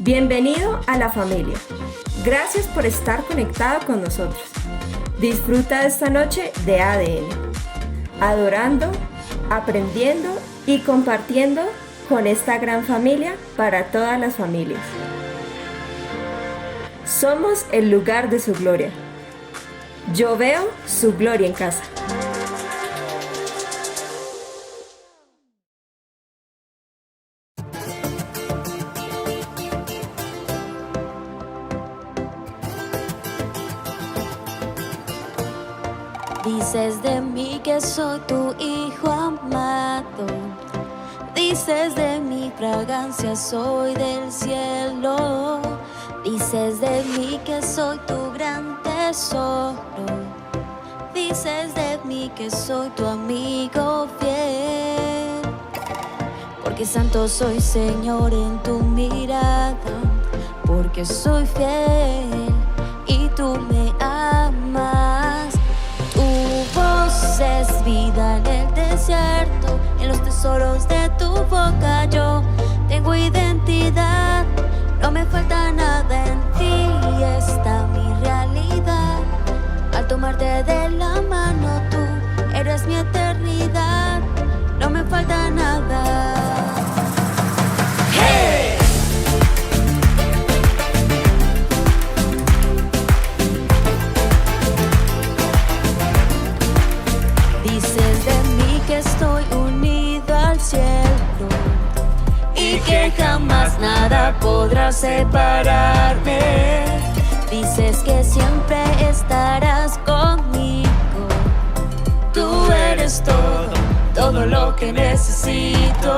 Bienvenido a la familia. Gracias por estar conectado con nosotros. Disfruta de esta noche de ADN, adorando, aprendiendo y compartiendo con esta gran familia para todas las familias. Somos el lugar de su gloria. Yo veo su gloria en casa. Dices de mí que soy tu hijo amado. Dices de mi fragancia soy del cielo. Dices de mí que soy tu gran tesoro. Dices de mí que soy tu amigo fiel. Porque santo soy, Señor, en tu mirada. Porque soy fiel y tú me amas. Tu voz es vida en el desierto, en los tesoros de tu boca yo tengo identidad. No me falta nada, en ti está mi realidad. Al tomarte de la mano tú eres mi eternidad. No me falta nada. ¡Hey! Dices de mí que estoy unido al cielo y que jamás nada podrá separarme. Dices que siempre estarás conmigo. Tú eres todo, todo lo que necesito.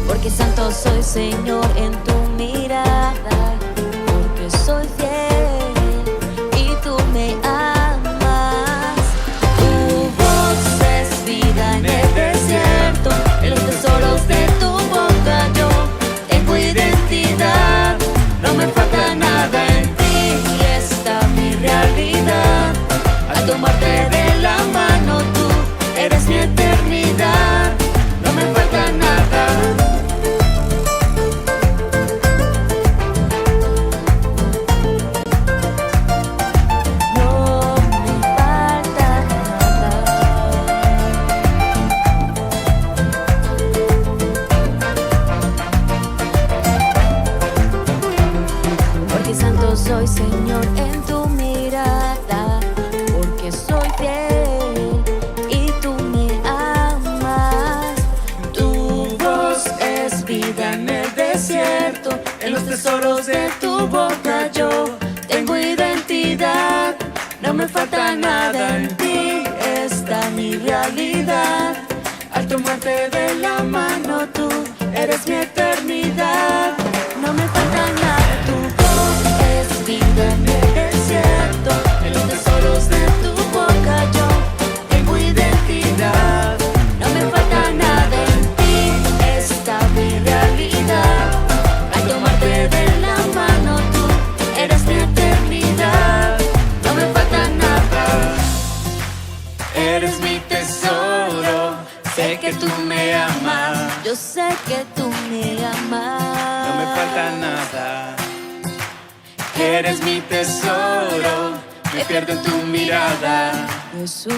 Porque santo soy, Señor, en tu mirada. Porque soy fiel y tú me amas. Tu voz es vida en el desierto, en los tesoros de tu boca yo tengo identidad. No me falta nada, en ti está mi realidad. Al tomarte de la mano tú eres mi eternidad. No me falta nada. No me falta nada. Porque santo soy, Señor, en tu mirada. Porque soy fiel y tú me amas. Tu voz es vida en el desierto, en los tesoros de tu boca yo tengo identidad. No me falta nada, en ti está mi realidad. Al tomarte de la mano tú eres mi eternidad. No me falta nada, tu voz es vida en el desierto, en los tesoros de tu boca yo tengo identidad. No me falta nada, en ti está mi realidad. Al tomarte de la mano tú eres mi eternidad. No me falta nada. Eres mi tesoro, sé que tú me amas. Yo sé que tú me amas. No me falta nada. Eres mi tesoro, me pierdo en tu mirada. Jesús,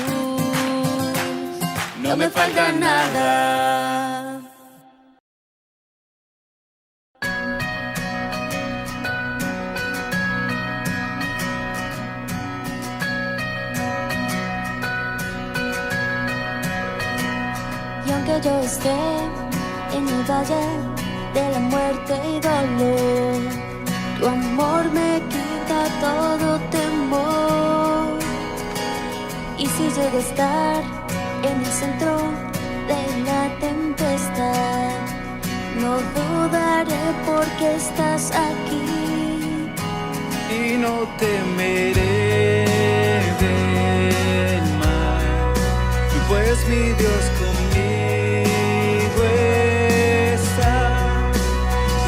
No me falta nada. Y aunque yo esté en el valle de la muerte y dolor, tu amor me quita todo temor. Y si llego a estar en el centro de la tempestad, no dudaré porque estás aquí. Y no temeré del mal, pues mi Dios conmigo está.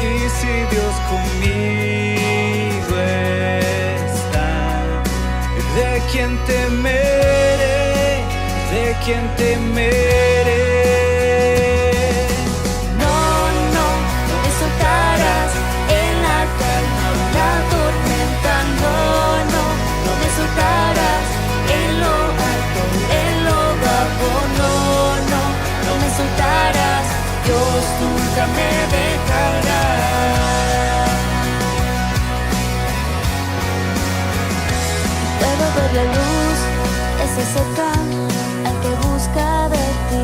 Y si Dios conmigo está, ¿de quién temeré? ¿De quién temeré? No, no, no me soltarás. nunca me dejará. Puedo ver la luz que se acerca al que busca de ti.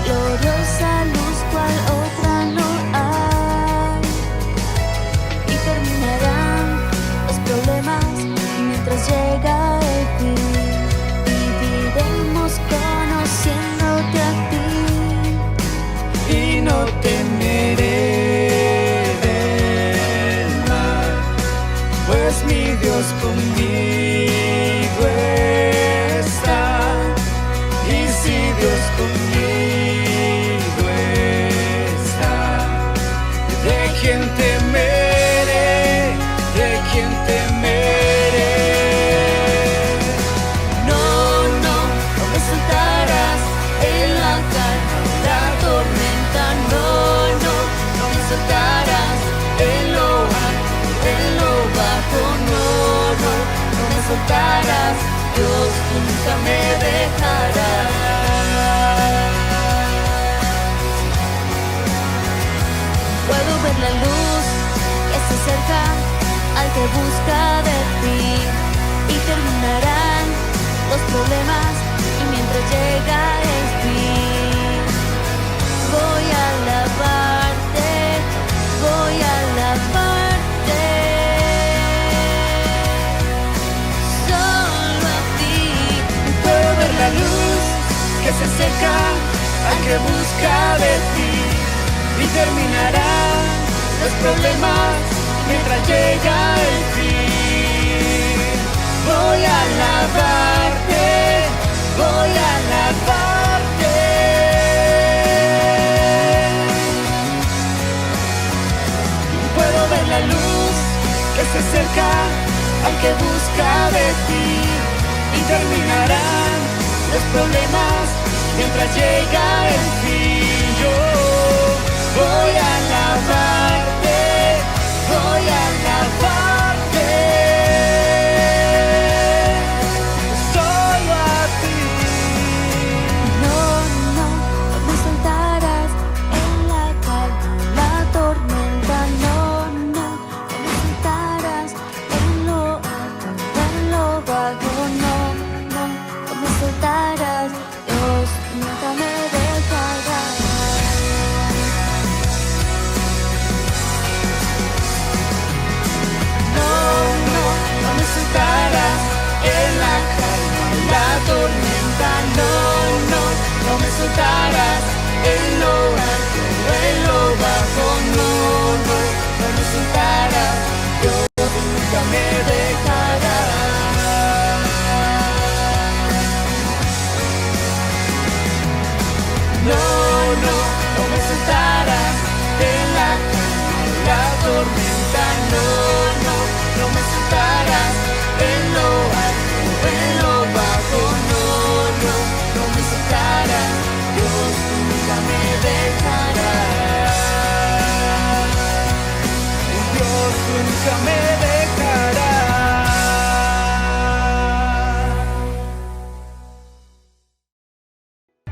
Gloriosa luz cual otra no hay. Y terminarán los problemas mientras llega el fin. Viviremos conociéndote a ti. Y no temeré del mal, pues mi Dios conmigo está. Y si Dios conmigo está, ¿de quién temeré? ¿De quién temeré? No, no, no me soltarás en la calma, la tormenta. No, no, no me soltarás en lo alto, en lo bajo. No, no, no me soltarás. Dios nunca me dejará. Puedo ver la luz que se acerca al que busca de ti. Y terminarán los problemas y mientras llega el fin. Voy a alabarte, voy a alabarte. Solo a ti. Puedo ver la luz que se acerca al que busca de ti. Y terminarán los problemas mientras llega el fin. Voy a alabarte, voy a alabarte. Puedo ver la luz que se acerca al que busca de ti. Y terminarán los problemas mientras llega el fin. Yo voy a alabarte, voy a alabarte. Solo a ti. No, no, no me soltarás en la calma, la tormenta. No, no, no me soltarás en lo alto, en lo bajo. No, no, no me soltarás. Dios nunca me dejará. No, no, no me soltarás en la calma, la tormenta. No, no, no me soltarás en lo alto, en lo bajo. No, no, no me soltarás. Dios nunca me dejará. No, no, no me soltarás en la calma, la tormenta. No, no, no me soltarás en lo alto, en lo bajo. No, no, no me soltarás. Dios nunca me dejará. Dios nunca me dejará.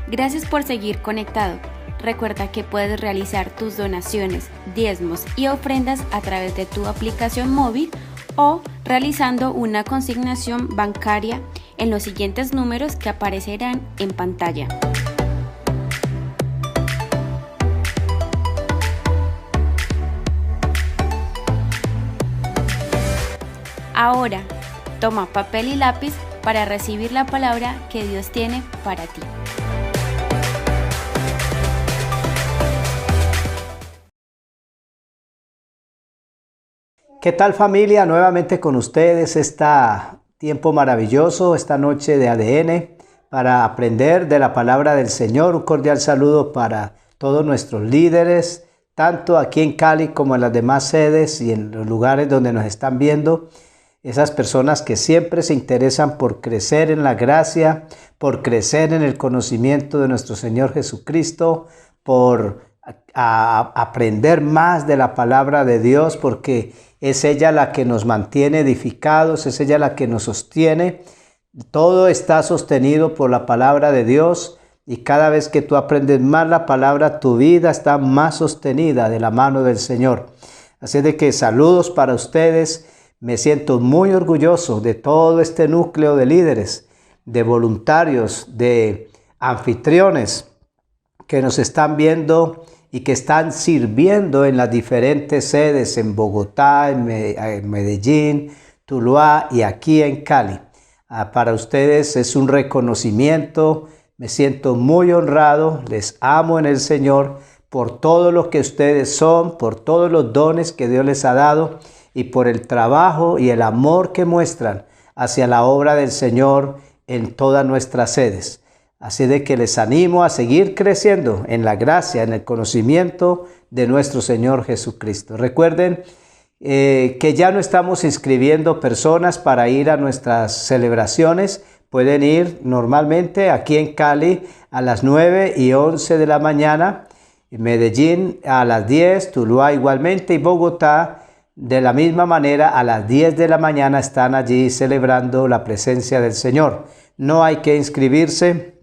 Gracias por seguir conectado. Recuerda que puedes realizar tus donaciones, diezmos y ofrendas a través de tu aplicación móvil o realizando una consignación bancaria en los siguientes números que aparecerán en pantalla. Ahora, toma papel y lápiz para recibir la palabra que Dios tiene para ti. ¿Qué tal, familia? Nuevamente con ustedes tiempo maravilloso, esta noche de ADN para aprender de la palabra del Señor. Un cordial saludo para todos nuestros líderes, tanto aquí en Cali como en las demás sedes y en los lugares donde nos están viendo. Esas personas que siempre se interesan por crecer en la gracia, por crecer en el conocimiento de nuestro Señor Jesucristo, por aprender más de la palabra de Dios, porque es ella la que nos mantiene edificados, es ella la que nos sostiene. Todo está sostenido por la palabra de Dios Y cada vez que tú aprendes más la palabra, tu vida está más sostenida de la mano del Señor. Así de que saludos para ustedes. Me siento muy orgulloso de todo este núcleo de líderes, de voluntarios, de anfitriones que nos están viendo y que están sirviendo en las diferentes sedes en Bogotá, en Medellín, Tuluá y aquí en Cali. Para ustedes es un reconocimiento. Me siento muy honrado, les amo en el Señor por todo lo que ustedes son, por todos los dones que Dios les ha dado y por el trabajo y el amor que muestran hacia la obra del Señor en todas nuestras sedes. Así de que les animo a seguir creciendo en la gracia, en el conocimiento de nuestro Señor Jesucristo. Recuerden que ya no estamos inscribiendo personas para ir a nuestras celebraciones. Pueden ir normalmente aquí en Cali a las 9 y 11 de la mañana, en Medellín a las 10, Tuluá igualmente y Bogotá de la misma manera a las 10 de la mañana están allí celebrando la presencia del Señor. No hay que inscribirse.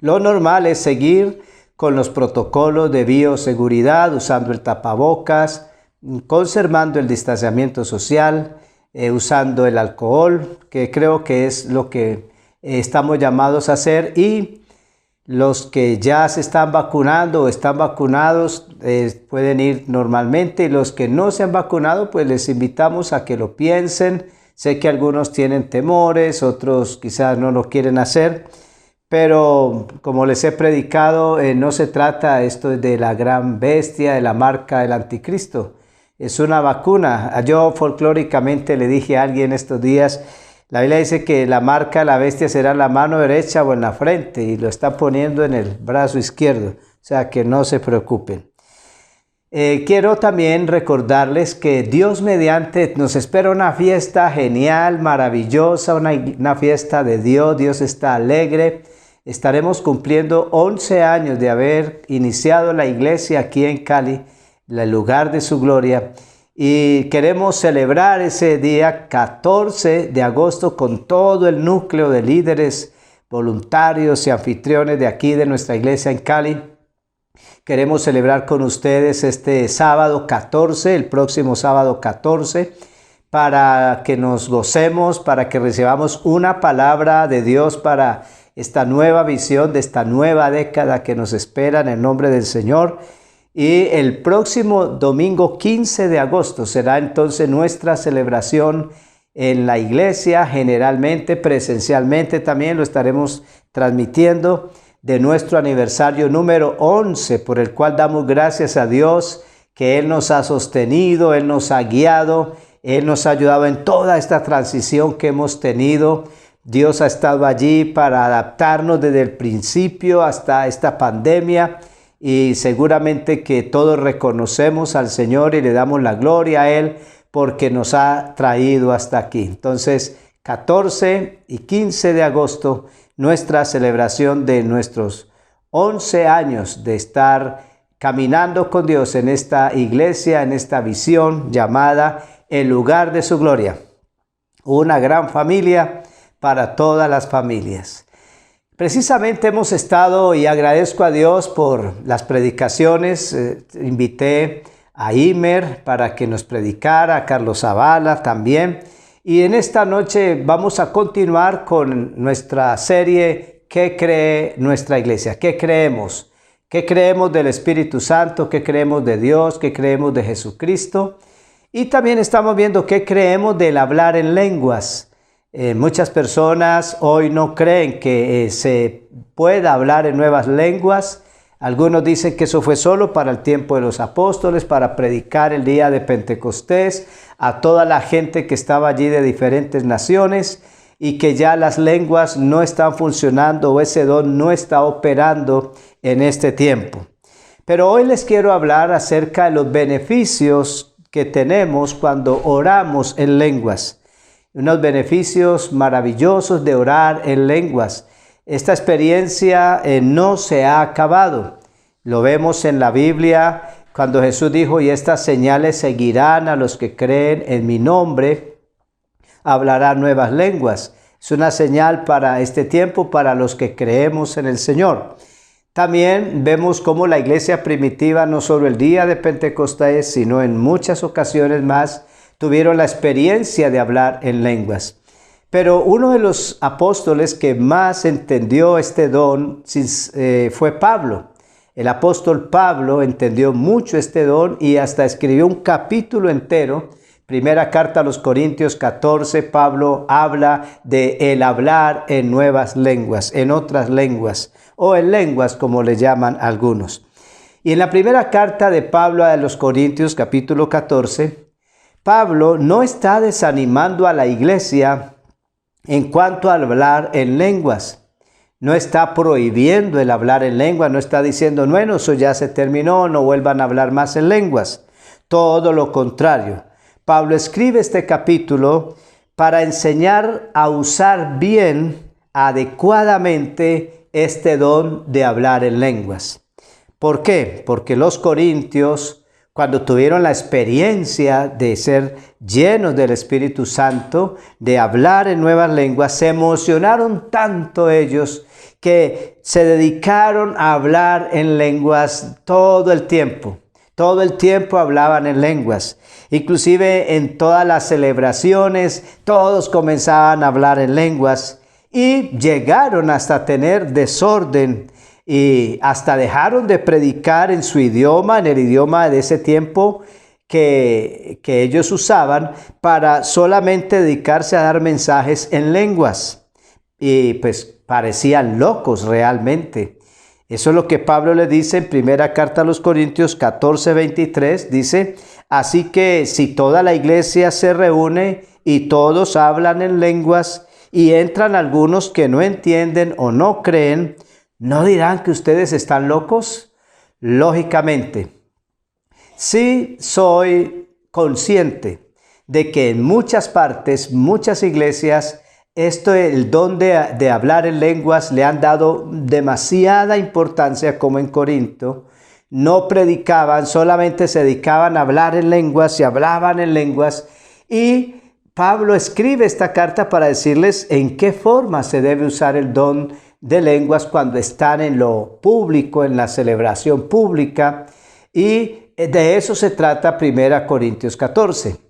Lo normal es seguir con los protocolos de bioseguridad, usando el tapabocas, conservando el distanciamiento social, usando el alcohol, que creo que es lo que estamos llamados a hacer, y los que ya se están vacunando o están vacunados pueden ir normalmente, y los que no se han vacunado pues les invitamos a que lo piensen. Sé que algunos tienen temores, otros quizás no lo quieren hacer, pero como les he predicado, no se trata esto de la gran bestia, de la marca del anticristo. Es una vacuna. Yo folclóricamente le dije a alguien estos días, la Biblia dice que la marca de la bestia será en la mano derecha o en la frente, y lo está poniendo en el brazo izquierdo, o sea que no se preocupen. Quiero también recordarles que Dios mediante nos espera una fiesta genial, maravillosa, una fiesta de Dios. Dios está alegre. Estaremos cumpliendo 11 años de haber iniciado la iglesia aquí en Cali, el lugar de su gloria, y queremos celebrar ese día 14 de agosto con todo el núcleo de líderes, voluntarios y anfitriones de aquí de nuestra iglesia en Cali. Queremos celebrar con ustedes este sábado 14, el próximo sábado 14, para que nos gocemos, para que recibamos una palabra de Dios para esta nueva visión de esta nueva década que nos espera en el nombre del Señor. Y el próximo domingo 15 de agosto será entonces nuestra celebración en la iglesia, generalmente, presencialmente también lo estaremos transmitiendo, de nuestro aniversario número 11, por el cual damos gracias a Dios que Él nos ha sostenido, Él nos ha guiado, Él nos ha ayudado en toda esta transición que hemos tenido. Dios ha estado allí para adaptarnos desde el principio hasta esta pandemia, y seguramente que todos reconocemos al Señor y le damos la gloria a Él porque nos ha traído hasta aquí. Entonces, 14 y 15 de agosto, nuestra celebración de nuestros 11 años de estar caminando con Dios en esta iglesia, en esta visión llamada el lugar de su gloria. Una gran familia para todas las familias. Precisamente hemos estado, y agradezco a Dios por las predicaciones, invité a Imer para que nos predicara, a Carlos Zavala también. Y en esta noche vamos a continuar con nuestra serie ¿Qué cree nuestra iglesia? ¿Qué creemos? ¿Qué creemos del Espíritu Santo? ¿Qué creemos de Dios? ¿Qué creemos de Jesucristo? Y también estamos viendo qué creemos del hablar en lenguas. Muchas personas hoy no creen que se pueda hablar en nuevas lenguas. Algunos dicen que eso fue solo para el tiempo de los apóstoles, para predicar el día de Pentecostés a toda la gente que estaba allí de diferentes naciones, y que ya las lenguas no están funcionando o ese don no está operando en este tiempo. Pero hoy les quiero hablar acerca de los beneficios que tenemos cuando oramos en lenguas. Unos beneficios maravillosos de orar en lenguas. Esta experiencia no se ha acabado. Lo vemos en la Biblia cuando Jesús dijo: y estas señales seguirán a los que creen en mi nombre, hablarán nuevas lenguas. Es una señal para este tiempo, para los que creemos en el Señor. También vemos cómo la iglesia primitiva, no solo el día de Pentecostés, sino en muchas ocasiones más, tuvieron la experiencia de hablar en lenguas. Pero uno de los apóstoles que más entendió este don fue Pablo. El apóstol Pablo entendió mucho este don y hasta escribió un capítulo entero. Primera carta a los Corintios 14, Pablo habla de el hablar en nuevas lenguas, en otras lenguas, o en lenguas como le llaman algunos. Y en la primera carta de Pablo a los Corintios, capítulo 14, Pablo no está desanimando a la iglesia en cuanto a hablar en lenguas. No está prohibiendo el hablar en lenguas, no está diciendo, bueno, eso ya se terminó, no vuelvan a hablar más en lenguas. Todo lo contrario. Pablo escribe este capítulo para enseñar a usar bien, adecuadamente, este don de hablar en lenguas. ¿Por qué? Porque los corintios, cuando tuvieron la experiencia de ser llenos del Espíritu Santo, de hablar en nuevas lenguas, se emocionaron tanto ellos que se dedicaron a hablar en lenguas todo el tiempo. Todo el tiempo hablaban en lenguas. Inclusive en todas las celebraciones, todos comenzaban a hablar en lenguas y llegaron hasta tener desorden y hasta dejaron de predicar en su idioma, en el idioma de ese tiempo que ellos usaban, para solamente dedicarse a dar mensajes en lenguas. Y pues parecían locos realmente. Eso es lo que Pablo le dice en primera carta a los Corintios 14, 23. Dice, así que si toda la iglesia se reúne y todos hablan en lenguas y entran algunos que no entienden o no creen, ¿no dirán que ustedes están locos? Lógicamente, sí soy consciente de que en muchas partes, muchas iglesias, el don de hablar en lenguas le han dado demasiada importancia, como en Corinto. No predicaban, solamente se dedicaban a hablar en lenguas y hablaban en lenguas. Y Pablo escribe esta carta para decirles en qué forma se debe usar el don de lenguas cuando están en lo público, en la celebración pública. Y de eso se trata 1 Corintios 14.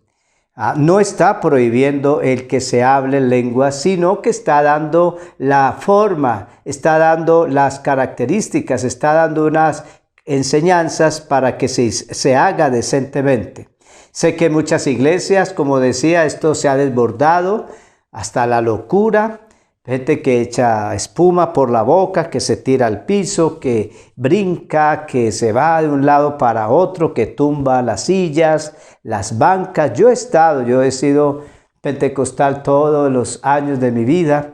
No está prohibiendo el que se hable en lenguas, sino que está dando la forma, está dando las características, está dando unas enseñanzas para que se haga decentemente. Sé que en muchas iglesias, como decía, esto se ha desbordado hasta la locura. Gente que echa espuma por la boca, que se tira al piso, que brinca, que se va de un lado para otro, que tumba las sillas, las bancas. Yo he sido pentecostal todos los años de mi vida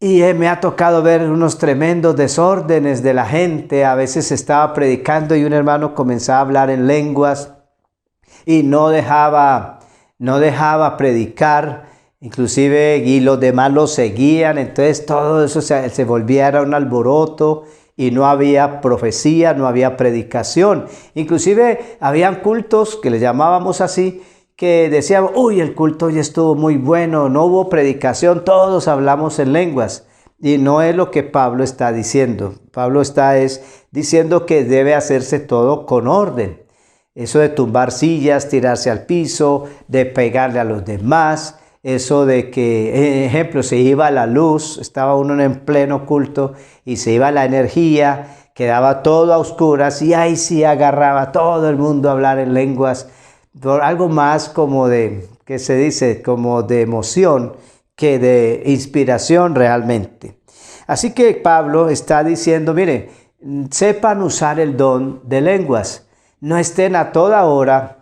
y me ha tocado ver unos tremendos desórdenes de la gente. A veces estaba predicando y un hermano comenzaba a hablar en lenguas y no dejaba predicar. Inclusive, y los demás lo seguían, entonces todo eso se volvía un alboroto y no había profecía, no había predicación. Inclusive habían cultos que le llamábamos así, que decíamos, uy, el culto ya estuvo muy bueno, no hubo predicación, todos hablamos en lenguas. Y no es lo que Pablo está diciendo. Pablo está diciendo que debe hacerse todo con orden. Eso de tumbar sillas, tirarse al piso, de pegarle a los demás. Eso de que, ejemplo, se iba la luz, estaba uno en pleno culto y se iba la energía, quedaba todo a oscuras y ahí sí agarraba todo el mundo a hablar en lenguas, por algo más como ¿qué se dice? Como de emoción que de inspiración realmente. Así que Pablo está diciendo, mire, sepan usar el don de lenguas, no estén a toda hora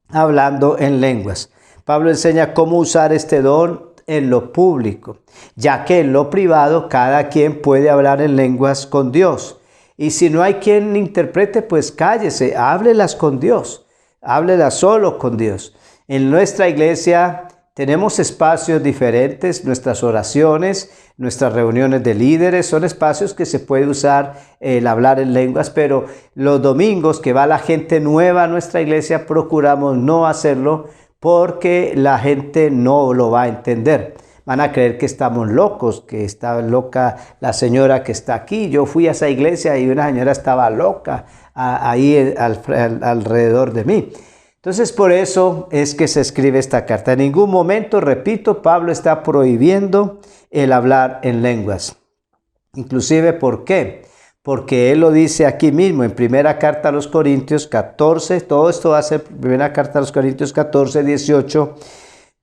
hablando en lenguas. Pablo enseña cómo usar este don en lo público, ya que en lo privado cada quien puede hablar en lenguas con Dios. Y si no hay quien interprete, pues cállese, háblelas con Dios, háblelas solo con Dios. En nuestra iglesia tenemos espacios diferentes, nuestras oraciones, nuestras reuniones de líderes, son espacios que se puede usar el hablar en lenguas, pero los domingos que va la gente nueva a nuestra iglesia, procuramos no hacerlo, porque la gente no lo va a entender. van a creer que estamos locos, que está loca la señora que está aquí. Yo fui a esa iglesia y una señora estaba loca ahí alrededor de mí. Entonces por eso es que se escribe esta carta. En ningún momento, repito, Pablo está prohibiendo el hablar en lenguas. Inclusive, ¿por qué? Porque él lo dice aquí mismo en primera carta a los Corintios 14, todo esto va a ser primera carta a los Corintios 14, 18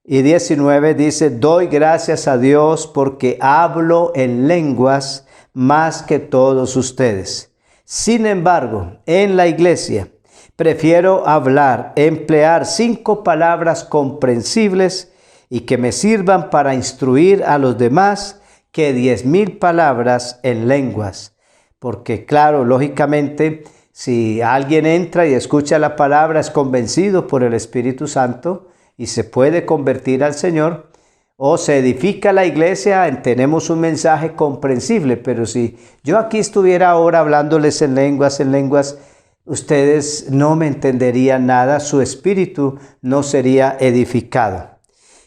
y 19, dice: doy gracias a Dios porque hablo en lenguas más que todos ustedes. Sin embargo, en la iglesia prefiero emplear 5 palabras comprensibles y que me sirvan para instruir a los demás que 10,000 palabras en lenguas. Porque claro, lógicamente, si alguien entra y escucha la palabra, es convencido por el Espíritu Santo y se puede convertir al Señor, o se edifica la iglesia, tenemos un mensaje comprensible. Pero si yo aquí estuviera ahora hablándoles en lenguas, ustedes no me entenderían nada, su espíritu no sería edificado.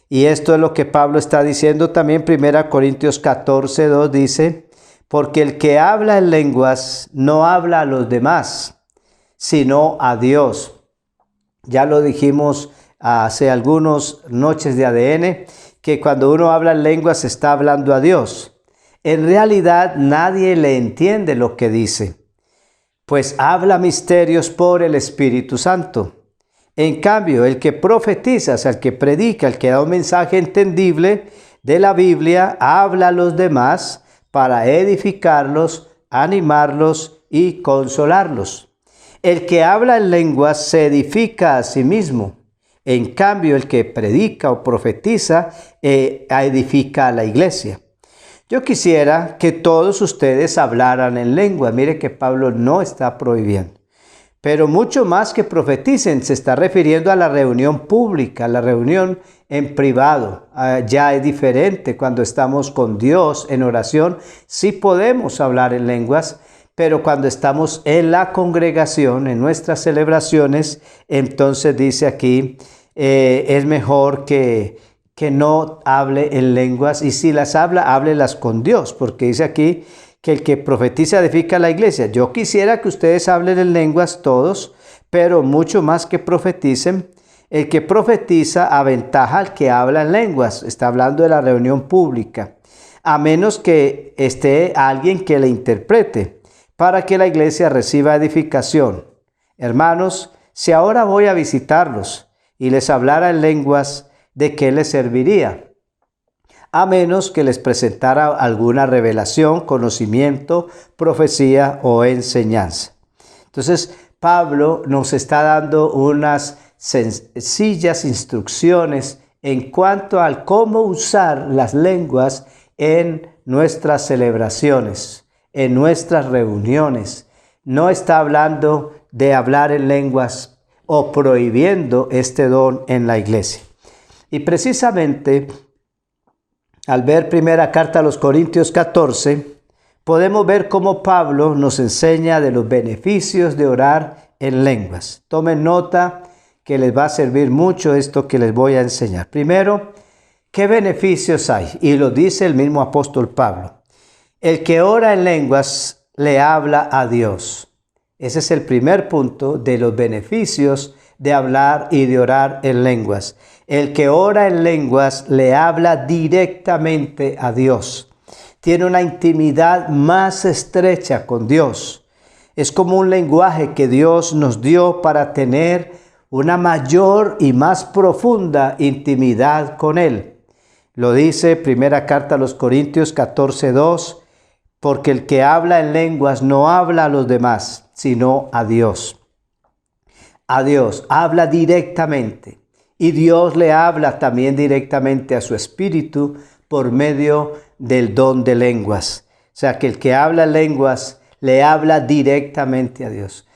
Y esto es lo que Pablo está diciendo también. 1 Corintios 14, 2 dice: porque el que habla en lenguas no habla a los demás, sino a Dios. Ya lo dijimos hace algunas noches de ADN, que cuando uno habla en lenguas está hablando a Dios. En realidad nadie le entiende lo que dice, pues habla misterios por el Espíritu Santo. En cambio, el que profetiza, o sea, el que predica, el que da un mensaje entendible de la Biblia, habla a los demás para edificarlos, animarlos y consolarlos. El que habla en lenguas se edifica a sí mismo. En cambio, el que predica o profetiza edifica a la iglesia. Yo quisiera que todos ustedes hablaran en lengua. Mire que Pablo no está prohibiendo. Pero mucho más que profeticen, se está refiriendo a la reunión pública, la reunión en privado. Ya es diferente cuando estamos con Dios en oración. Sí podemos hablar en lenguas, pero cuando estamos en la congregación, en nuestras celebraciones, entonces dice aquí, es mejor que no hable en lenguas, y si las habla, háblelas con Dios, porque dice aquí que el que profetiza edifica la iglesia. Yo quisiera que ustedes hablen en lenguas todos, pero mucho más que profeticen. El que profetiza aventaja al que habla en lenguas. Está hablando de la reunión pública, a menos que esté alguien que le interprete, para que la iglesia reciba edificación. Hermanos, si ahora voy a visitarlos y les hablara en lenguas, ¿de qué les serviría? A menos que les presentara alguna revelación, conocimiento, profecía o enseñanza. Entonces, Pablo nos está dando unas sencillas instrucciones en cuanto al cómo usar las lenguas en nuestras celebraciones, en nuestras reuniones. No está hablando de hablar en lenguas o prohibiendo este don en la iglesia. Y precisamente al ver primera carta a los Corintios 14, podemos ver cómo Pablo nos enseña de los beneficios de orar en lenguas. Tomen nota que les va a servir mucho esto que les voy a enseñar. Primero, ¿qué beneficios hay? Y lo dice el mismo apóstol Pablo. El que ora en lenguas le habla a Dios. Ese es el primer punto de los beneficios de hablar y de orar en lenguas. El que ora en lenguas le habla directamente a Dios. Tiene una intimidad más estrecha con Dios. Es como un lenguaje que Dios nos dio para tener una mayor y más profunda intimidad con Él. Lo dice primera carta a los Corintios 14:2, porque el que habla en lenguas no habla a los demás, sino a Dios. A Dios, habla directamente. Y Dios le habla también directamente a su espíritu por medio del don de lenguas. O sea, que el que habla lenguas le habla directamente a Dios.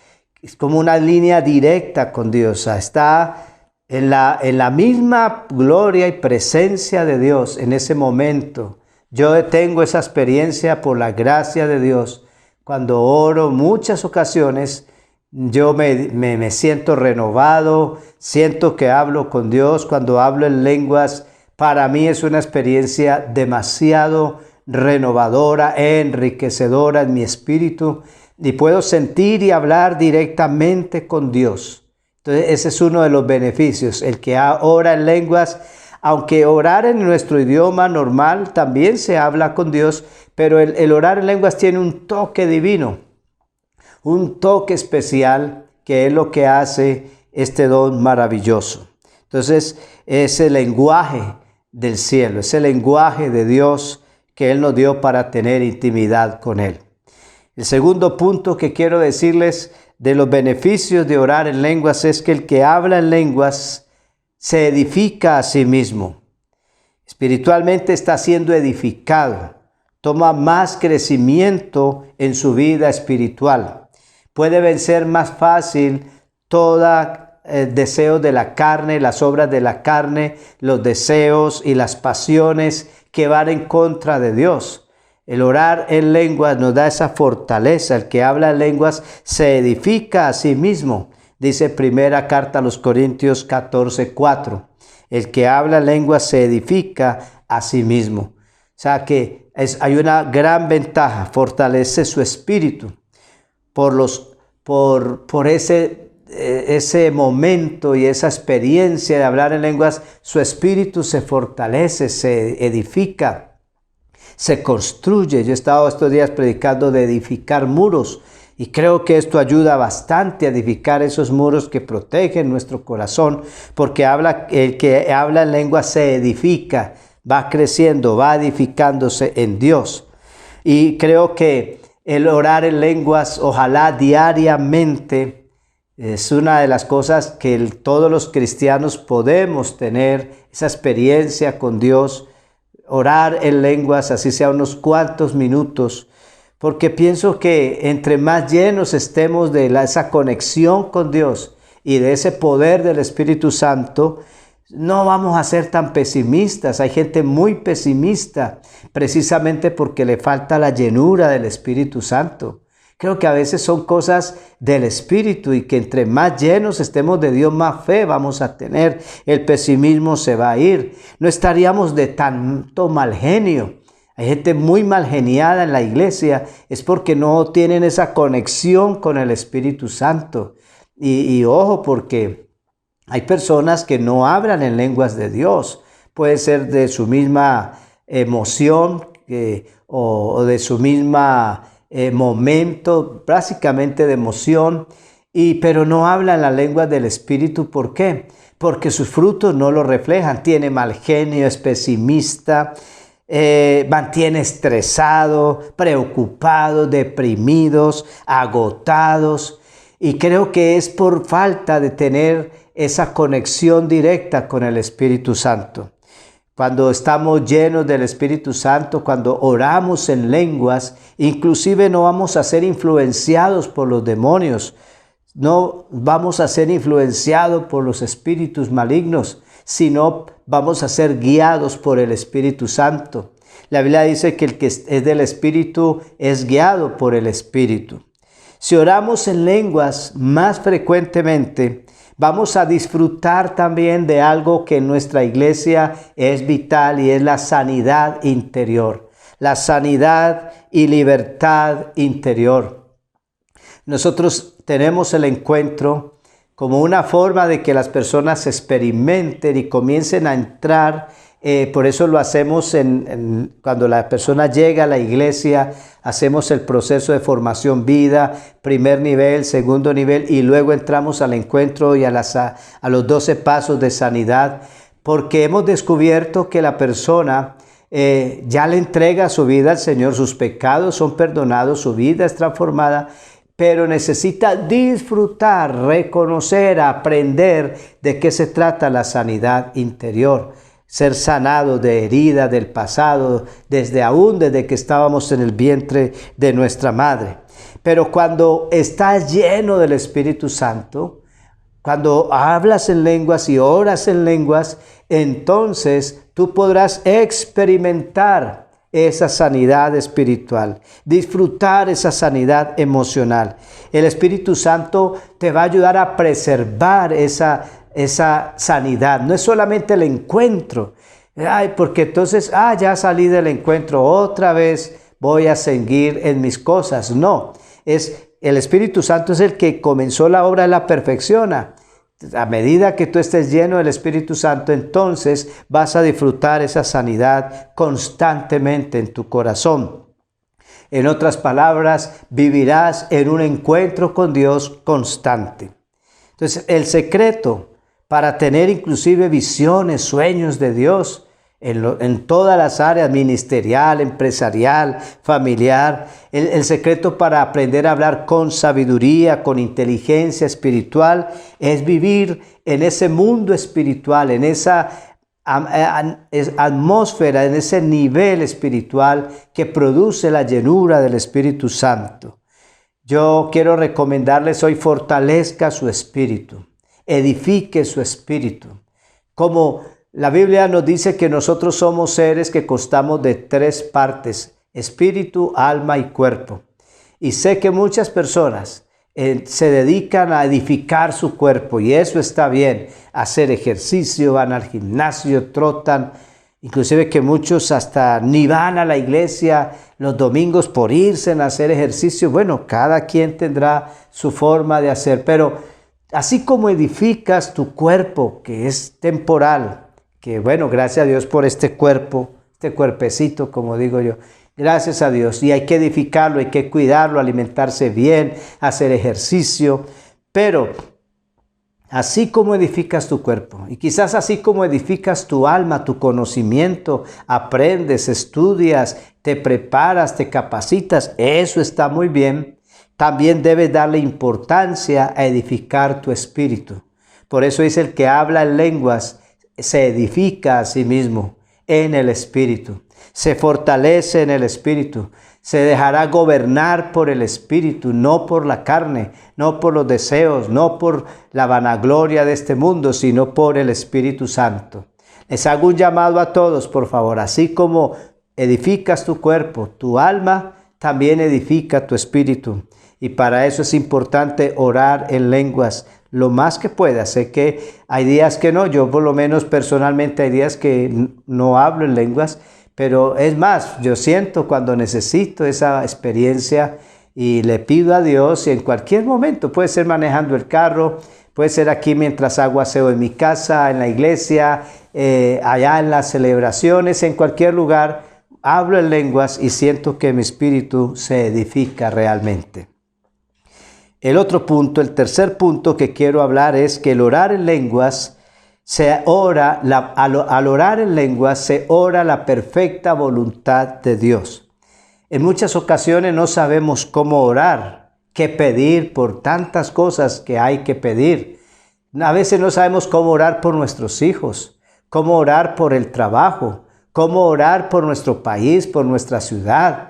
Es como una línea directa con Dios. O sea, está en la misma gloria y presencia de Dios en ese momento. Yo tengo esa experiencia por la gracia de Dios. Cuando oro muchas ocasiones, yo me siento renovado, siento que hablo con Dios. Cuando hablo en lenguas, Para mí es una experiencia demasiado renovadora, enriquecedora en mi espíritu, y puedo sentir y hablar directamente con Dios. Entonces ese es uno de los beneficios, el que ora en lenguas. Aunque orar en nuestro idioma normal también se habla con Dios, pero el orar en lenguas tiene un toque divino, un toque especial, que es lo que hace este don maravilloso. Entonces es el lenguaje del cielo, es el lenguaje de Dios que Él nos dio para tener intimidad con Él. El segundo punto que quiero decirles de los beneficios de orar en lenguas es que el que habla en lenguas se edifica a sí mismo. Espiritualmente está siendo edificado, toma más crecimiento en su vida espiritual. Puede vencer más fácil todo deseo de la carne, las obras de la carne, los deseos y las pasiones que van en contra de Dios. El orar en lenguas nos da esa fortaleza. El que habla en lenguas se edifica a sí mismo. Dice primera carta a los Corintios 14:4. El que habla lenguas se edifica a sí mismo. O sea que hay una gran ventaja, fortalece su espíritu. Por ese momento y esa experiencia de hablar en lenguas, su espíritu se fortalece, se edifica, se construye. Yo he estado estos días predicando de edificar muros. Y creo que esto ayuda bastante a edificar esos muros que protegen nuestro corazón, porque el que habla en lengua se edifica, va creciendo, va edificándose en Dios. Y creo que el orar en lenguas, ojalá diariamente, es una de las cosas que todos los cristianos podemos tener, esa experiencia con Dios, orar en lenguas, así sea unos cuantos minutos. Porque pienso que entre más llenos estemos de esa conexión con Dios y de ese poder del Espíritu Santo, no vamos a ser tan pesimistas. Hay gente muy pesimista precisamente porque le falta la llenura del Espíritu Santo. Creo que a veces son cosas del Espíritu y que entre más llenos estemos de Dios, más fe vamos a tener. El pesimismo se va a ir. No estaríamos de tanto mal genio. Hay gente muy mal geniada en la iglesia, es porque no tienen esa conexión con el Espíritu Santo. Y ojo, porque hay personas que no hablan en lenguas de Dios. Puede ser de su misma emoción o de su misma momento, básicamente de emoción, pero no hablan la lengua del Espíritu. ¿Por qué? Porque sus frutos no lo reflejan. Tiene mal genio, es pesimista, mantiene estresado, preocupado, deprimidos, agotados, y creo que es por falta de tener esa conexión directa con el Espíritu Santo. Cuando estamos llenos del Espíritu Santo, cuando oramos en lenguas, inclusive no vamos a ser influenciados por los demonios, no vamos a ser influenciados por los espíritus malignos, sino vamos a ser guiados por el Espíritu Santo. La Biblia dice que el que es del Espíritu es guiado por el Espíritu. Si oramos en lenguas más frecuentemente, vamos a disfrutar también de algo que en nuestra iglesia es vital, y es la sanidad interior, la sanidad y libertad interior. Nosotros tenemos el encuentro como una forma de que las personas experimenten y comiencen a entrar. Por eso lo hacemos cuando la persona llega a la iglesia, hacemos el proceso de formación vida, primer nivel, segundo nivel, y luego entramos al encuentro y a los 12 pasos de sanidad, porque hemos descubierto que la persona ya le entrega su vida al Señor, sus pecados son perdonados, su vida es transformada, pero necesita disfrutar, reconocer, aprender de qué se trata la sanidad interior. Ser sanado de heridas del pasado, desde que estábamos en el vientre de nuestra madre. Pero cuando estás lleno del Espíritu Santo, cuando hablas en lenguas y oras en lenguas, entonces tú podrás experimentar esa sanidad espiritual, disfrutar esa sanidad emocional. El Espíritu Santo te va a ayudar a preservar esa sanidad. No es solamente el encuentro. Ay, porque entonces, ya salí del encuentro, otra vez voy a seguir en mis cosas. No, el Espíritu Santo es el que comenzó la obra, la perfecciona. A medida que tú estés lleno del Espíritu Santo, entonces vas a disfrutar esa sanidad constantemente en tu corazón. En otras palabras, vivirás en un encuentro con Dios constante. Entonces, el secreto para tener inclusive visiones, sueños de Dios en todas las áreas, ministerial, empresarial, familiar, el secreto para aprender a hablar con sabiduría, con inteligencia espiritual, es vivir en ese mundo espiritual, en esa atmósfera, en ese nivel espiritual que produce la llenura del Espíritu Santo. Yo quiero recomendarles hoy: fortalezca su espíritu, edifique su espíritu. Como la Biblia nos dice que nosotros somos seres que constamos de 3 partes: espíritu, alma y cuerpo. Y sé que muchas personas se dedican a edificar su cuerpo, y eso está bien, hacer ejercicio, van al gimnasio, trotan, inclusive que muchos hasta ni van a la iglesia los domingos por irse a hacer ejercicio. Bueno, cada quien tendrá su forma de hacer, pero así como edificas tu cuerpo, que es temporal, que bueno, gracias a Dios por este cuerpo, este cuerpecito, como digo yo, gracias a Dios, y hay que edificarlo, hay que cuidarlo, alimentarse bien, hacer ejercicio, pero así como edificas tu cuerpo, y quizás así como edificas tu alma, tu conocimiento, aprendes, estudias, te preparas, te capacitas, eso está muy bien, también debes darle importancia a edificar tu espíritu. Por eso dice: el que habla en lenguas se edifica a sí mismo en el Espíritu, se fortalece en el Espíritu, se dejará gobernar por el Espíritu, no por la carne, no por los deseos, no por la vanagloria de este mundo, sino por el Espíritu Santo. Les hago un llamado a todos, por favor: así como edificas tu cuerpo, tu alma, también edifica tu espíritu. Y para eso es importante orar en lenguas lo más que pueda. Sé que hay días que no, yo por lo menos personalmente hay días que no hablo en lenguas, pero es más, yo siento cuando necesito esa experiencia y le pido a Dios, y en cualquier momento, puede ser manejando el carro, puede ser aquí mientras hago aseo en mi casa, en la iglesia, allá en las celebraciones, en cualquier lugar, hablo en lenguas y siento que mi espíritu se edifica realmente. El otro punto, el tercer punto que quiero hablar es que el orar en lenguas al orar en lenguas se ora la perfecta voluntad de Dios. En muchas ocasiones no sabemos cómo orar, qué pedir por tantas cosas que hay que pedir. A veces no sabemos cómo orar por nuestros hijos, cómo orar por el trabajo, cómo orar por nuestro país, por nuestra ciudad.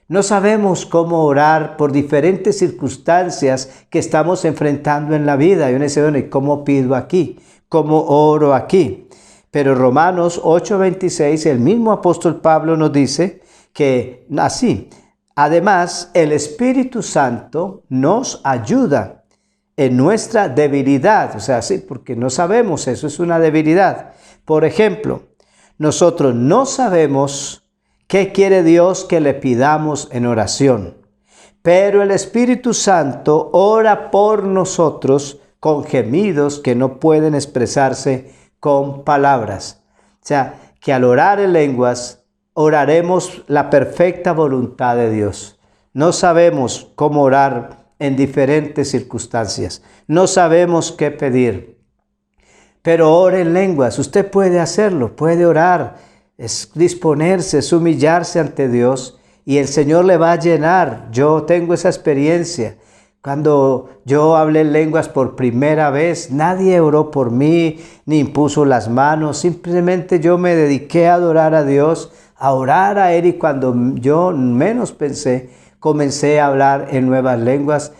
No sabemos cómo orar por diferentes circunstancias que estamos enfrentando en la vida. Y uno dice: bueno, ¿y cómo pido aquí? ¿Cómo oro aquí? Pero Romanos 8:26, el mismo apóstol Pablo nos dice que así: además, el Espíritu Santo nos ayuda en nuestra debilidad. O sea, sí, porque no sabemos, eso es una debilidad. Por ejemplo, nosotros no sabemos ¿qué quiere Dios que le pidamos en oración? Pero el Espíritu Santo ora por nosotros con gemidos que no pueden expresarse con palabras. O sea, que al orar en lenguas, oraremos la perfecta voluntad de Dios. No sabemos cómo orar en diferentes circunstancias. No sabemos qué pedir. Pero ore en lenguas. Usted puede hacerlo, puede orar. Es disponerse, es humillarse ante Dios y el Señor le va a llenar. Yo tengo esa experiencia. Cuando yo hablé en lenguas por primera vez, nadie oró por mí, ni impuso las manos. Simplemente yo me dediqué a adorar a Dios, a orar a Él, y cuando yo menos pensé, comencé a hablar en nuevas lenguas.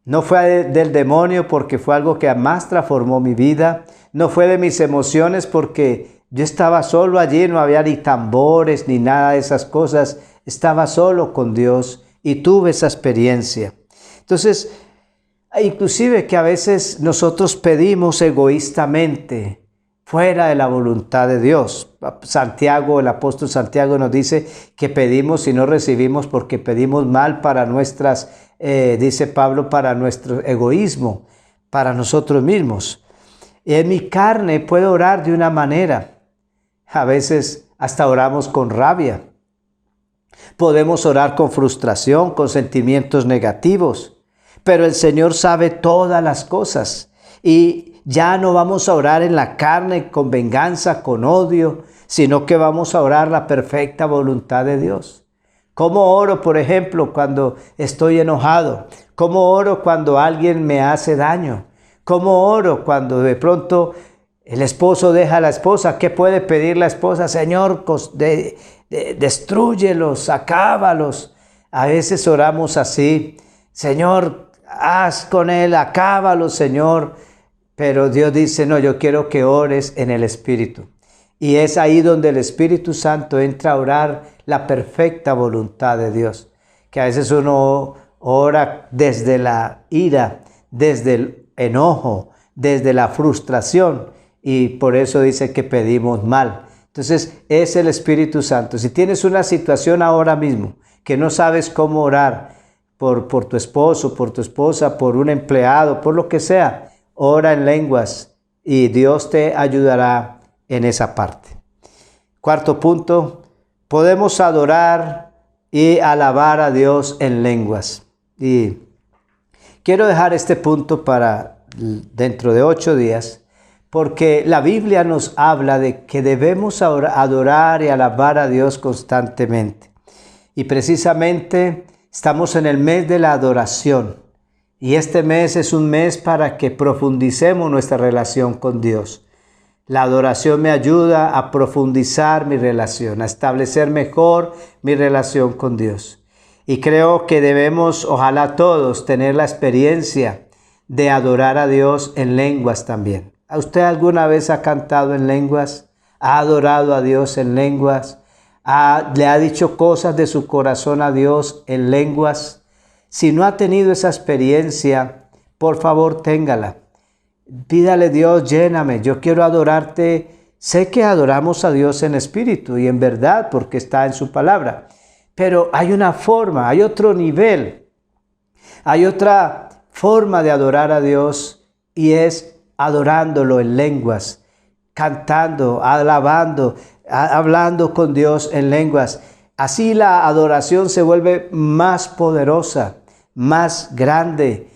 No fue del demonio, porque fue algo que más transformó mi vida. No fue de mis emociones, porque yo estaba solo allí, no había ni tambores ni nada de esas cosas. Estaba solo con Dios y tuve esa experiencia. Entonces, inclusive que a veces nosotros pedimos egoístamente fuera de la voluntad de Dios. Santiago, el apóstol Santiago nos dice que pedimos y no recibimos porque pedimos mal para nuestras, dice Pablo, para nuestro egoísmo, para nosotros mismos. En mi carne puedo orar de una manera. A veces hasta oramos con rabia. Podemos orar con frustración, con sentimientos negativos. Pero el Señor sabe todas las cosas. Y ya no vamos a orar en la carne con venganza, con odio, sino que vamos a orar la perfecta voluntad de Dios. ¿Cómo oro, por ejemplo, cuando estoy enojado? ¿Cómo oro cuando alguien me hace daño? ¿Cómo oro cuando de pronto el esposo deja a la esposa? ¿Qué puede pedir la esposa? Señor, destrúyelos, acábalos. A veces oramos así. Señor, haz con él, acábalos, Señor. Pero Dios dice, no, yo quiero que ores en el Espíritu. Y es ahí donde el Espíritu Santo entra a orar la perfecta voluntad de Dios. Que a veces uno ora desde la ira, desde el enojo, desde la frustración. Y por eso dice que pedimos mal. Entonces es el Espíritu Santo. Si tienes una situación ahora mismo que no sabes cómo orar por tu esposo, por tu esposa, por un empleado, por lo que sea, ora en lenguas y Dios te ayudará en esa parte. Cuarto punto, podemos adorar y alabar a Dios en lenguas. Y quiero dejar este punto para dentro de 8 días, porque la Biblia nos habla de que debemos adorar y alabar a Dios constantemente. Y precisamente estamos en el mes de la adoración. Y este mes es un mes para que profundicemos nuestra relación con Dios. La adoración me ayuda a profundizar mi relación, a establecer mejor mi relación con Dios. Y creo que debemos, ojalá todos, tener la experiencia de adorar a Dios en lenguas también. ¿A usted alguna vez ha cantado en lenguas? ¿Ha adorado a Dios en lenguas? ¿Le ha dicho cosas de su corazón a Dios en lenguas? Si no ha tenido esa experiencia, por favor téngala. Pídale, Dios, lléname, yo quiero adorarte. Sé que adoramos a Dios en espíritu y en verdad porque está en su palabra. Pero hay una forma, hay otro nivel, hay otra forma de adorar a Dios y es adorándolo en lenguas, cantando, alabando, hablando con Dios en lenguas. Así la adoración se vuelve más poderosa, más grande.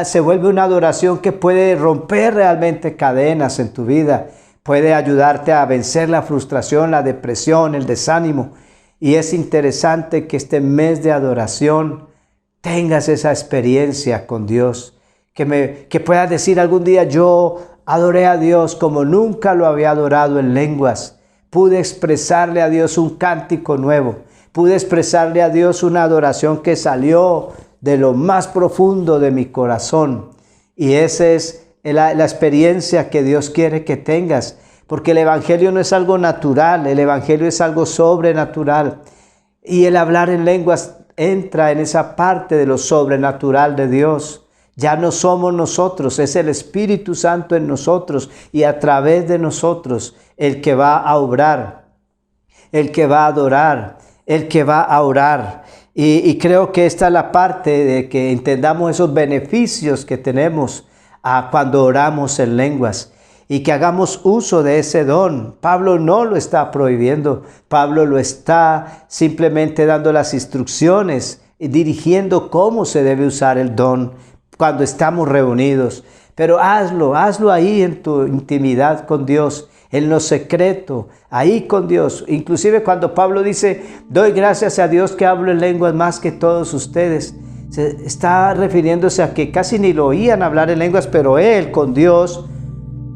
Se vuelve una adoración que puede romper realmente cadenas en tu vida. Puede ayudarte a vencer la frustración, la depresión, el desánimo. Y es interesante que este mes de adoración tengas esa experiencia con Dios. Que puedas decir algún día, yo adoré a Dios como nunca lo había adorado en lenguas. Pude expresarle a Dios un cántico nuevo. Pude expresarle a Dios una adoración que salió de lo más profundo de mi corazón. Y esa es la experiencia que Dios quiere que tengas. Porque el Evangelio no es algo natural, el Evangelio es algo sobrenatural. Y el hablar en lenguas entra en esa parte de lo sobrenatural de Dios. Ya no somos nosotros, es el Espíritu Santo en nosotros y a través de nosotros el que va a obrar, el que va a adorar, el que va a orar. Y creo que esta es la parte de que entendamos esos beneficios que tenemos cuando oramos en lenguas y que hagamos uso de ese don. Pablo no lo está prohibiendo, Pablo lo está simplemente dando las instrucciones y dirigiendo cómo se debe usar el don cuando estamos reunidos. Pero hazlo ahí en tu intimidad con Dios, en lo secreto, ahí con Dios. Inclusive cuando Pablo dice, doy gracias a Dios que hablo en lenguas más que todos ustedes, se está refiriéndose a que casi ni lo oían hablar en lenguas, pero él con Dios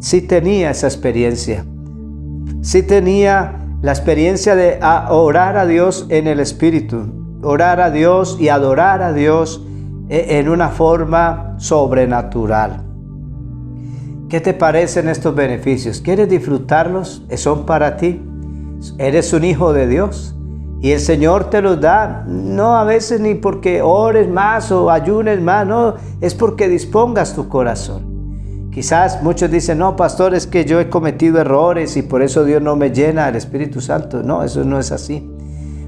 sí tenía esa experiencia. Sí tenía la experiencia de orar a Dios en el Espíritu, orar a Dios y adorar a Dios en una forma sobrenatural. ¿Qué te parecen estos beneficios? ¿Quieres disfrutarlos? ¿Son para ti? Eres un hijo de Dios y el Señor te los da. No a veces ni porque ores más o ayunes más, no, es porque dispongas tu corazón. Quizás muchos dicen, no, pastor, es que yo he cometido errores y por eso Dios no me llena del Espíritu Santo. No, eso no es así.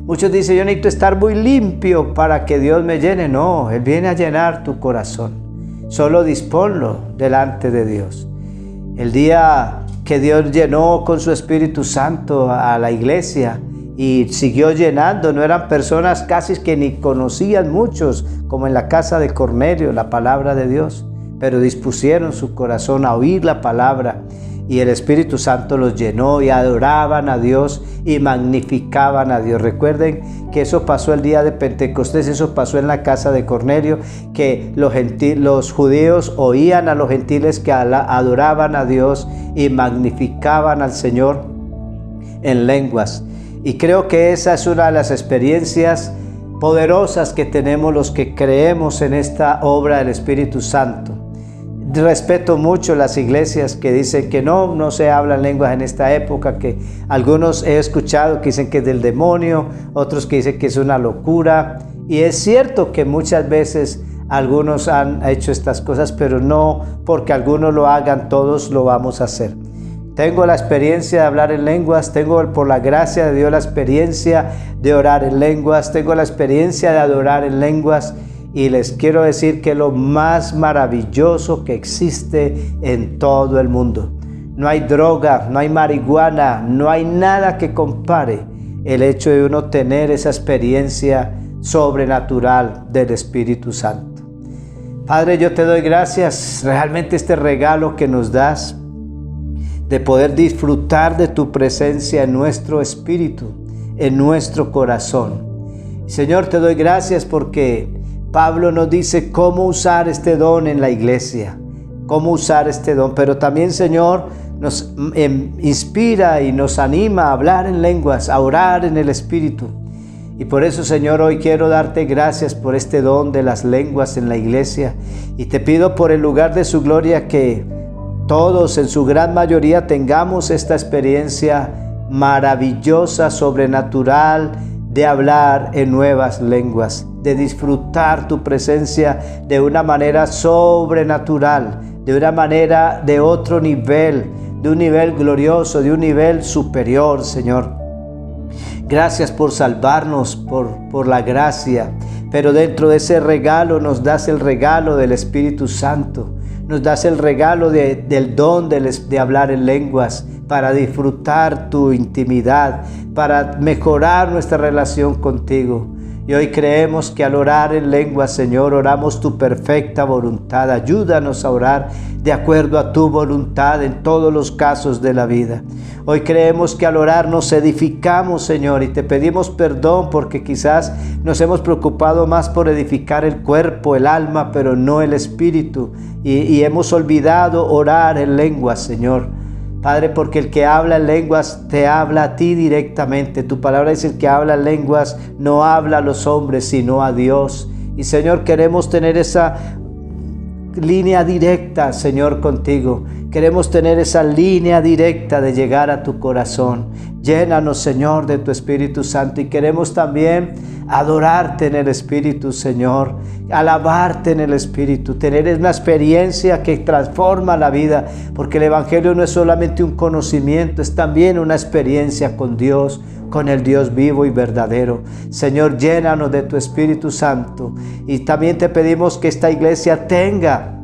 Muchos dicen, yo necesito estar muy limpio para que Dios me llene. No, Él viene a llenar tu corazón. Solo disponlo delante de Dios. El día que Dios llenó con su Espíritu Santo a la iglesia y siguió llenando, no eran personas casi que ni conocían muchos, como en la casa de Cornelio, la palabra de Dios, pero dispusieron su corazón a oír la palabra y el Espíritu Santo los llenó y adoraban a Dios y magnificaban a Dios. Recuerden que eso pasó el día de Pentecostés, eso pasó en la casa de Cornelio, que los judíos oían a los gentiles que adoraban a Dios y magnificaban al Señor en lenguas. Y creo que esa es una de las experiencias poderosas que tenemos los que creemos en esta obra del Espíritu Santo. Respeto mucho las iglesias que dicen que no se hablan lenguas en esta época, que algunos he escuchado que dicen que es del demonio, otros que dicen que es una locura. Y es cierto que muchas veces algunos han hecho estas cosas, pero no porque algunos lo hagan, todos lo vamos a hacer. Tengo la experiencia de hablar en lenguas, tengo por la gracia de Dios la experiencia de orar en lenguas, tengo la experiencia de adorar en lenguas. Y les quiero decir que es lo más maravilloso que existe en todo el mundo. No hay droga, no hay marihuana, no hay nada que compare el hecho de uno tener esa experiencia sobrenatural del Espíritu Santo. Padre, yo te doy gracias, realmente este regalo que nos das de poder disfrutar de tu presencia en nuestro espíritu, en nuestro corazón. Señor, te doy gracias porque Pablo nos dice cómo usar este don en la iglesia, cómo usar este don, pero también, Señor, nos inspira y nos anima a hablar en lenguas, a orar en el Espíritu. Y por eso, Señor, hoy quiero darte gracias por este don de las lenguas en la iglesia. Y te pido por el lugar de su gloria que todos, en su gran mayoría, tengamos esta experiencia maravillosa, sobrenatural, de hablar en nuevas lenguas, de disfrutar tu presencia de una manera sobrenatural, de una manera de otro nivel, de un nivel glorioso, de un nivel superior, Señor. Gracias por salvarnos, por la gracia, pero dentro de ese regalo nos das el regalo del Espíritu Santo, nos das el regalo del don de hablar en lenguas, para disfrutar tu intimidad, para mejorar nuestra relación contigo. Y hoy creemos que al orar en lenguas, Señor, oramos tu perfecta voluntad. Ayúdanos a orar de acuerdo a tu voluntad en todos los casos de la vida. Hoy creemos que al orar nos edificamos, Señor, y te pedimos perdón porque quizás nos hemos preocupado más por edificar el cuerpo, el alma, pero no el espíritu. Y hemos olvidado orar en lenguas, Señor. Padre, porque el que habla en lenguas te habla a ti directamente. Tu palabra dice: el que habla en lenguas no habla a los hombres, sino a Dios. Y Señor, queremos tener esa línea directa, Señor, contigo. Queremos tener esa línea directa de llegar a tu corazón. Llénanos, Señor, de tu Espíritu Santo, y queremos también adorarte en el Espíritu, Señor, alabarte en el Espíritu, tener una experiencia que transforma la vida, porque el Evangelio no es solamente un conocimiento, es también una experiencia con Dios, con el Dios vivo y verdadero. Señor, llénanos de tu Espíritu Santo, y también te pedimos que esta iglesia tenga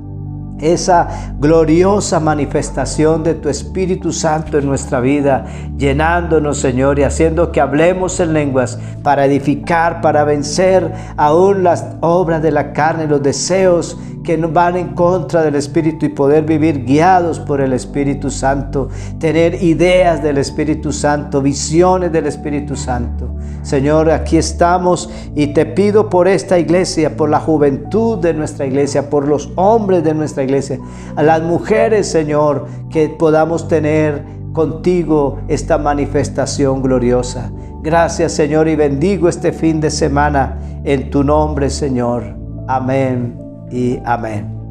esa gloriosa manifestación de tu Espíritu Santo en nuestra vida, llenándonos, Señor, y haciendo que hablemos en lenguas para edificar, para vencer aún las obras de la carne, los deseos que van en contra del Espíritu, y poder vivir guiados por el Espíritu Santo, tener ideas del Espíritu Santo, visiones del Espíritu Santo. Señor, aquí estamos y te pido por esta iglesia, por la juventud de nuestra iglesia, por los hombres de nuestra iglesia, a las mujeres, Señor, que podamos tener contigo esta manifestación gloriosa. Gracias, Señor, y bendigo este fin de semana en tu nombre, Señor. Amén y amén.